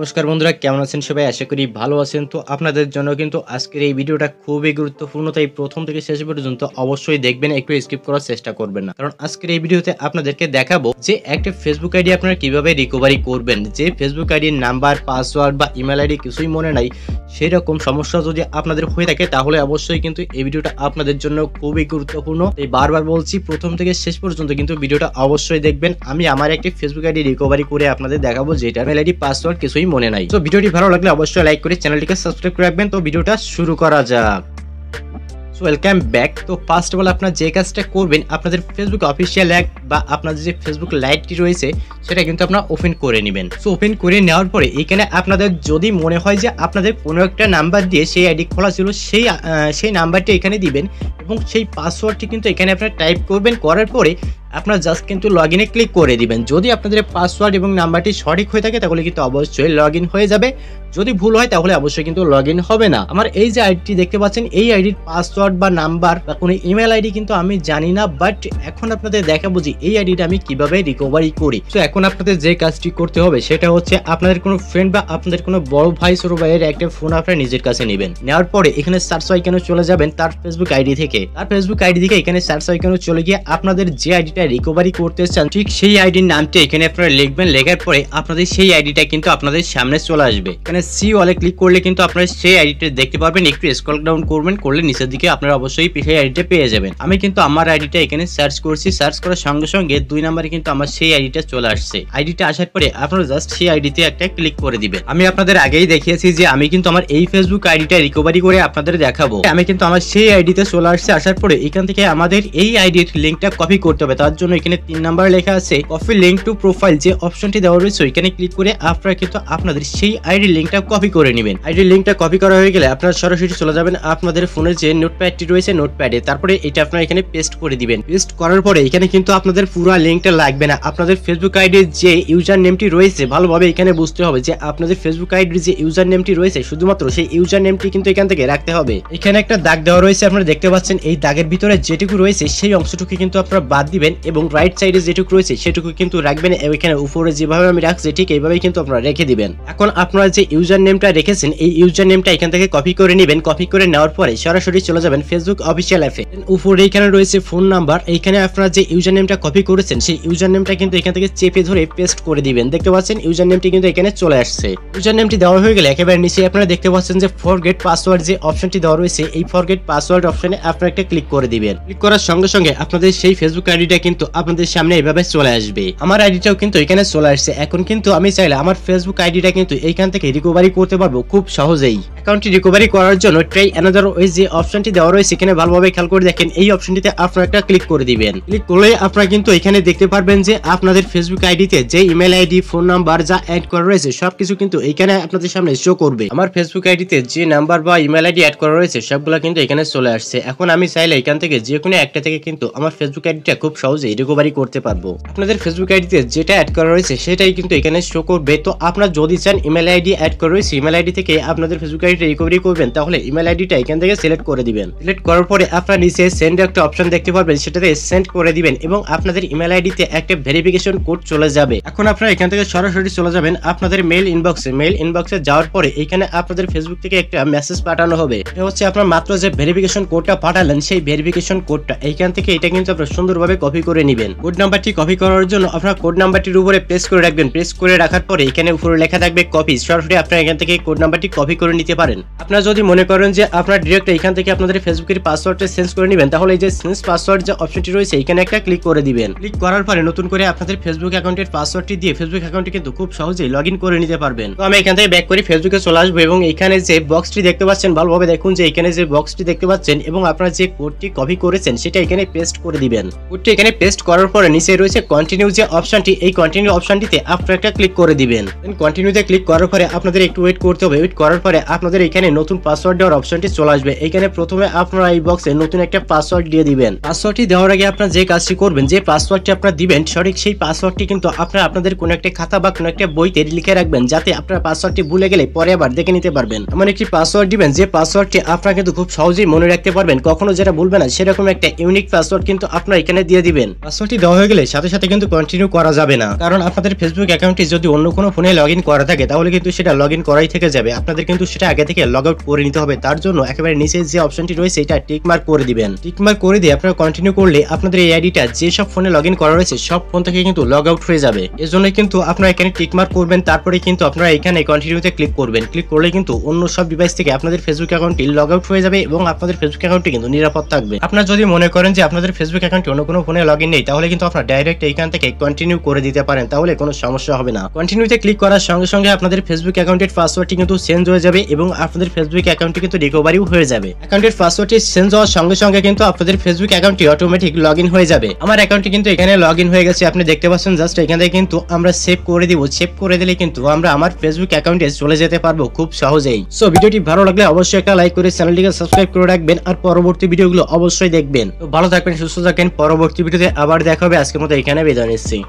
নমস্কার বন্ধুরা, কেমন আছেন সবাই? আশা করি ভালো আছেন। তো আপনাদের জন্য কিন্তু আজকের এই ভিডিওটা খুবই গুরুত্বপূর্ণ, তাই প্রথম থেকে শেষ পর্যন্ত অবশ্যই দেখবেন, একটু স্কিপ করার চেষ্টা করবেন না। কারণ আজকের এই ভিডিওতে আপনাদেরকে দেখাবো যে একটা ফেসবুক আইডি আপনারা কিভাবে রিকভারি করবেন। যে ফেসবুক আইডির নাম্বার, পাসওয়ার্ড বা ইমেল আইডি কিছুই মনে নাই, সেই রকম সমস্যা যদি আপনাদের হয়ে থাকে তাহলে অবশ্যই কিন্তু এই ভিডিওটা আপনাদের জন্য খুবই গুরুত্বপূর্ণ। তাই বারবার বলছি, প্রথম থেকে শেষ পর্যন্ত কিন্তু ভিডিওটা অবশ্যই দেখবেন। আমি আমার একটি ফেসবুক আইডি রিকভারি করে আপনাদের দেখাবো, যেটা ইমেল আইডি, পাসওয়ার্ড কিছুই মনে নাই। তো ভিডিওটি ভালো লাগলে অবশ্যই লাইক করে চ্যানেলটিকে সাবস্ক্রাইব করে রাখবেন। তো ভিডিওটা শুরু করা যাক। Welcome back. তো ফার্স্ট অফ অল আপনারা যে কাজটা করবেন, আপনাদের ফেসবুক অফিসিয়াল অ্যাপ বা আপনাদের যে ফেসবুক লাইটটি রয়েছে সেটা কিন্তু আপনারা ওপেন করে নেবেন। সো ওপেন করে নেওয়ার পরে এখানে আপনাদের যদি মনে হয় যে আপনাদের কোনো একটা নাম্বার দিয়ে সেই আইডি খোলা ছিল, সেই নাম্বারটি এখানে দিবেন এবং সেই পাসওয়ার্ডটি কিন্তু এখানে আপনারা টাইপ করবেন। করার পরে আপনারা জাস্ট কিন্তু লগ ইনে ক্লিক করে দিবেন। যদি আপনাদের পাসওয়ার্ড এবং নাম্বারটি সঠিক হয়ে থাকে তাহলে কিন্তু অবশ্যই লগ ইন হয়ে যাবে। যদি ভুল হয় তাহলে অবশ্যই কিন্তু লগ ইন হবে না। আমার এই যে আইডিটি দেখতে পাচ্ছেন, এই আইডির পাসওয়ার্ড বা নাম্বার বা কোনো ইমেল আইডি কিন্তু আমি জানি না, বাট এখন আপনাদের দেখাবো যে এই আইডিটা আমি কিভাবে রিকভারি করি। তো এখন আপনাদের যে কাজটি করতে হবে সেটা হচ্ছে, আপনাদের কোনো ফ্রেন্ড বা আপনাদের কোনো বড় ভাই ছোট ভাইয়ের একটা ফোন আপনারা নিজের কাছে নেবেন। নেওয়ার পরে এখানে সার্চ আইকনে চলে যাবেন তার ফেসবুক আইডি থেকে। এখানে সার্চ আইকনে চলে গিয়ে আপনাদের যে আইডিটা রিকভারি করতে চান ঠিক সেই আইডির নামটি এখানে আপনারা লিখবেন। লেখার পরে আপনাদের সেই আইডিটা কিন্তু আপনাদের সামনে চলে আসবে। এখানে সি ওয়ালে ক্লিক করলে কিন্তু আপনারা সেই আইডিটা দেখতে পারবেন। একটু স্ক্রল ডাউন করবেন, করলে নিচের দিকে আপনারা অবশ্যই সেই আইডিটা পেয়ে যাবেন। আমি কিন্তু আমার আইডিটা এখানে সার্চ করছি। সার্চ করার সঙ্গে সঙ্গে 2 নম্বরে কিন্তু আমার সেই আইডিটা চলে আসছে। আইডিটা আসার পরে আপনারা জাস্ট সেই আইডিতে একটা ক্লিক করে দিবেন। আমি আপনাদের আগেই দেখিয়েছি যে আমি কিন্তু আমার এই ফেসবুক আইডিটা রিকভারি করে আপনাদের দেখাবো। আমি কিন্তু আমার সেই আইডিতে চলে আসছে। আসার পরে এখান থেকে আমাদের এই আইডির লিংকটা কপি করতে হবে। তার জন্য এখানে 3 নাম্বার লেখা আছে কপি লিংক টু প্রোফাইল, যে অপশনটি দেওয়া রয়েছে ওইখানে ক্লিক করে আপনারা কিন্তু আপনাদের সেই আইডি লিংকটা কপি করে নেবেন। আইডি লিংকটা কপি করা হয়ে গেলে আপনারা সরাসরি চলে যাবেন আপনাদের ফোনের যে নোটপ্যাডটি রয়েছে নোটপ্যাডে। তারপরে এটা আপনারা এখানে পেস্ট করে দিবেন। পেস্ট করার পরে এখানে কিন্তু আপনাদের পুরো লিংকটা লাগবে না। আপনাদের ফেসবুক আইডির যে ইউজার নেমটি রয়েছে ভালোভাবে এখানে বুঝতে হবে যে আপনাদের ফেসবুক আইডির যে ইউজার নেমটি রয়েছে শুধুমাত্র সেই ইউজার নেমটি কিন্তু এখান থেকে রাখতে হবে। এখানে একটা দাগ দেওয়া রয়েছে, আপনারা দেখতে পাচ্ছেন। এই দাগের ভিতরে যেটুকু রয়েছে সেই অংশটুকু কিন্তু আপনারা বাদ দিবেন এবং রাইট সাইডে যেটুকু রয়েছে সেটুকু কিন্তু রাখবেন। এখানে উপরে যেভাবে আমি রাখছি ঠিক এইভাবেই কিন্তু আপনারা রেখে দিবেন। এখন আপনারা যে ইউজার নেমটা রেখেছেন এই ইউজার নেমটা এখান থেকে কপি করে নেবেন। কপি করে নেওয়ার পরে সরাসরি চলে যাবেন ফেসবুক অফিসিয়াল অ্যাপে। উপরে এখানে রয়েছে ফোন নাম্বার। এইখানে আপনারা যে ইউজার নেমটা কপি করেছেন সেই ইউজার নেমটা কিন্তু এখান থেকে চেপে ধরে পেস্ট করে দিবেন। দেখতে পাচ্ছেন ইউজার নেমটি কিন্তু এখানে চলে আসছে। ইউজার নেমটি দেওয়া হয়ে গেলে একেবারে নিচে আপনারা দেখতে পাচ্ছেন যে ফরগেট পাসওয়ার্ড যে অপশনটি দেওয়া রয়েছে, এই ফরগেট পাসওয়ার্ড অপশনে আপনারা একটা ক্লিক করে দিবেন। ক্লিক করার সঙ্গে সঙ্গে আপনাদের সেই ফেসবুক আইডিটা কিন্তু আপনাদের সামনে এইভাবে চলে আসবে। আমার আইডিটাও কিন্তু এখানে চলে আসছে। এখন কিন্তু আমি চাইলে আমার ফেসবুক আইডিটা কিন্তু এইখান থেকে রিকভারি করতে পারবো খুব সহজেই। অ্যাকাউন্টটি রিকভারি করার জন্য ট্রাই অ্যানাদার ওয়ে যে অপশনটি দেওয়া রয়েছে এখানে ভালোভাবে খেয়াল করে দেখেন। এই অপশনটিতে আপনারা একটা ক্লিক করে দিবেন। ক্লিক করলে আপনারা কিন্তু এখানে দেখতে পারবেন যে আপনাদের ফেসবুক আইডিতে যে ইমেল আইডি, ফোন নাম্বার যা অ্যাড করা রয়েছে সবকিছু কিন্তু এখানে আপনাদের সামনে শো করবে। আমার ফেসবুক আইডিতে যে নাম্বার বা ইমেল আইডি অ্যাড করা রয়েছে সবগুলো কিন্তু এখানে চলে আসছে। এখন আমি চাইলে এখান থেকে যে কোনো একটা থেকে কিন্তু আমার ফেসবুক আইডিটা খুব সহজেই রিকভারি করতে পারবো। আপনাদের ফেসবুক আইডিতে যেটা অ্যাড করা রয়েছে সেটাই কিন্তু এখানে শো করবে। তো আপনারা যদি চান ইমেল আইডি অ্যাড করা রয়েছে ইমেল আইডি থেকে আপনাদের ফেসবুক আইডিটা রিকভারি করবেন, তাহলে ইমেল আইডিটা এখান থেকে সিলেক্ট করে দিবেন। সিলেক্ট করার পরে আপনারা নিচে সেন্ড একটা অপশন দেখতে পারবেন, সেটাতে সেন্ড করে দিবেন এবং আপনাদের ইমেল আইডিতে একটা ভেরিফিকেশন কোড চলে যাবে। এখন আপনারা এখান থেকে সরাসরি চলে যাবেন আপনাদের মেইল ইনবক্সে। মেইল ইনবক্সে যাওয়ার পরে এখানে আপনাদের ফেসবুক থেকে একটা মেসেজ পাঠানো হবে। এটা হচ্ছে আপনার মাত্র যে ভেরিফিকেশন কোডটা পাঠালেন সেই ভেরিফিকেশন কোডটা এইখান থেকে এটা কিন্তু আপনারা সুন্দরভাবে কপি করে নেবেন। কোড নাম্বারটি কপি করার জন্য আপনারা কোড নাম্বারটির উপরে প্রেস করে রাখবেন। প্রেস করে রাখার পরে এখানে উপরে লেখা থাকবে কপি। সরাসরি আপনারা এখান থেকে কোড নাম্বারটি কপি করে নিতে পারেন। আপনারা যদি মনে করেন যে আপনারা ডিরেক্ট এখান থেকে আপনাদের ফেসবুকের পাসওয়ার্ডটা চেঞ্জ করে নেবেন, তাহলে এই যে চেঞ্জ পাসওয়ার্ড যে অপশনটি রয়েছে এখানে একটা ক্লিক করে দিবেন। ক্লিক করার পরে নতুন করে আপনাদের ফেসবুক অ্যাকাউন্টের পাসওয়ার্ডটি দিয়ে ফেসবুক অ্যাকাউন্টে কিন্তু খুব সহজেই লগ ইন করে নিতে পারবেন। তো আমি এখান থেকে ব্যাক করে ফেসবুকে চলে আসবো এবং এখানে যে বক্সটি দেখতে পাচ্ছেন ভালোভাবে দেখুন যে এখানে যে বক্সটি দেখতে পাচ্ছেন এবং আপনারা যে কোডটি কপি করেছেন সেটা এখানে পেস্ট করে দিবেন। কোডটি এখানে পেস্ট করার পরে নিচে রয়েছে কন্টিনিউ যে অপশনটি, এই কন্টিনিউ অপশনটিতে আপনারা একটা ক্লিক করে দিবেন। কন্টিনিউতে ক্লিক করার পরে আপনাদের একটু ওয়েট করতে হবে। ওয়েট করার পরে আপনাদের আপনাদের এখানে নতুন পাসওয়ার্ড দেওয়ার অপশনটি চলে আসবে। এখানে প্রথমে আপনারা এই বক্সে নতুন একটা পাসওয়ার্ড দিয়ে দিবেন। পাসওয়ার্ডটি দেওয়ার আগে আপনারা যে কাজটি করবেন, যে পাসওয়ার্ডটি আপনারা দিবেন সঠিক সেই পাসওয়ার্ডটি কিন্তু আপনারা আপনাদের কোনো একটা খাতা বা কোনো একটা বইতে লিখে রাখবেন, যাতে আপনারা পাসওয়ার্ডটি ভুলে গেলে পরে আবার দেখে নিতে পারবেন। এমন একটি পাসওয়ার্ড দিবেন যে পাসওয়ার্ডটি আপনারা কিন্তু খুব সহজেই মনে রাখতে পারবেন, কখনো যেটা ভুলবে না সেরকম একটা ইউনিক পাসওয়ার্ড কিন্তু আপনারা এখানে দিয়ে দিবেন। পাসওয়ার্ডটি দেওয়া হয়ে গেলে সাথে সাথে কিন্তু কন্টিনিউ করা যাবে না, কারণ আপনাদের ফেসবুক অ্যাকাউন্টটি যদি অন্য কোনো ফোনে লগইন করা থাকে তাহলে কিন্তু সেটা লগইন করাই থেকে যাবে। আপনাদের কিন্তু সেটা আগে থেকে লগ আউট করে নিতে হবে। তার জন্য একেবারে নিচে যে অপশনটি রয়েছে এটা টিক মার্ক করে দিবেন। টিক মার্ক করে দিয়ে আপনারা কন্টিনিউ করলে আপনাদের এই আইডিটা যে সব ফোনে লগইন করা রয়েছে সব ফোন থেকে কিন্তু লগ আউট হয়ে যাবে। এজন্য কিন্তু আপনারা এখানে টিক মার্ক করবেন, তারপরে কিন্তু আপনারা এখানে কন্টিনিউতে ক্লিক করবেন। ক্লিক করলে কিন্তু অন্য সব ডিভাইস থেকে আপনাদের ফেসবুক অ্যাকাউন্টটি লগ আউট হয়ে যাবে এবং আপনাদের ফেসবুক অ্যাকাউন্টটি কিন্তু নিরাপদ থাকবে। আপনারা যদি মনে করেন যে আপনাদের ফেসবুক অ্যাকাউন্টটি অন্য কোনো ফোনে লগইন নেই, তাহলে কিন্তু আপনারা ডাইরেক্ট এইখান থেকে কন্টিনিউ করে দিতে পারেন, তাহলে কোনো সমস্যা হবে না। কন্টিনিউতে ক্লিক করার সঙ্গে সঙ্গে আপনাদের ফেসবুক অ্যাকাউন্টের পাসওয়ার্ডটি কিন্তু চেঞ্জ হয়ে যাবে এবং আপনাদের ফেসবুক অ্যাকাউন্টটি কিন্তু রিকভারিও হয়ে যাবে। অ্যাকাউন্টের পাসওয়ার্ডটি চেঞ্জ হওয়ার সঙ্গে সঙ্গে কিন্তু আপনাদের ফেসবুক অ্যাকাউন্টটি অটোমেটিক লগইন হয়ে যাবে। আমার অ্যাকাউন্টটি কিন্তু এখানে লগইন হয়ে গেছে, আপনি দেখতে পাচ্ছেন। জাস্ট এখান থেকে কিন্তু আমরা সেভ করে দিব। সেভ করে দিলে কিন্তু আমরা আমার ফেসবুক অ্যাকাউন্টে চলে যেতে পারবো খুব সহজেই। সো ভিডিওটি ভালো লাগলে অবশ্যই একটা লাইক করে চ্যানেলটিকে সাবস্ক্রাইব করে রাখবেন আর পরবর্তী ভিডিওগুলো অবশ্যই দেখবেন। তো ভালো থাকবেন, সুস্থ থাকবেন। পরবর্তী ভিডিওতে আবার দেখা হবে। আজকের মতো এখানে বিদায় নিচ্ছি।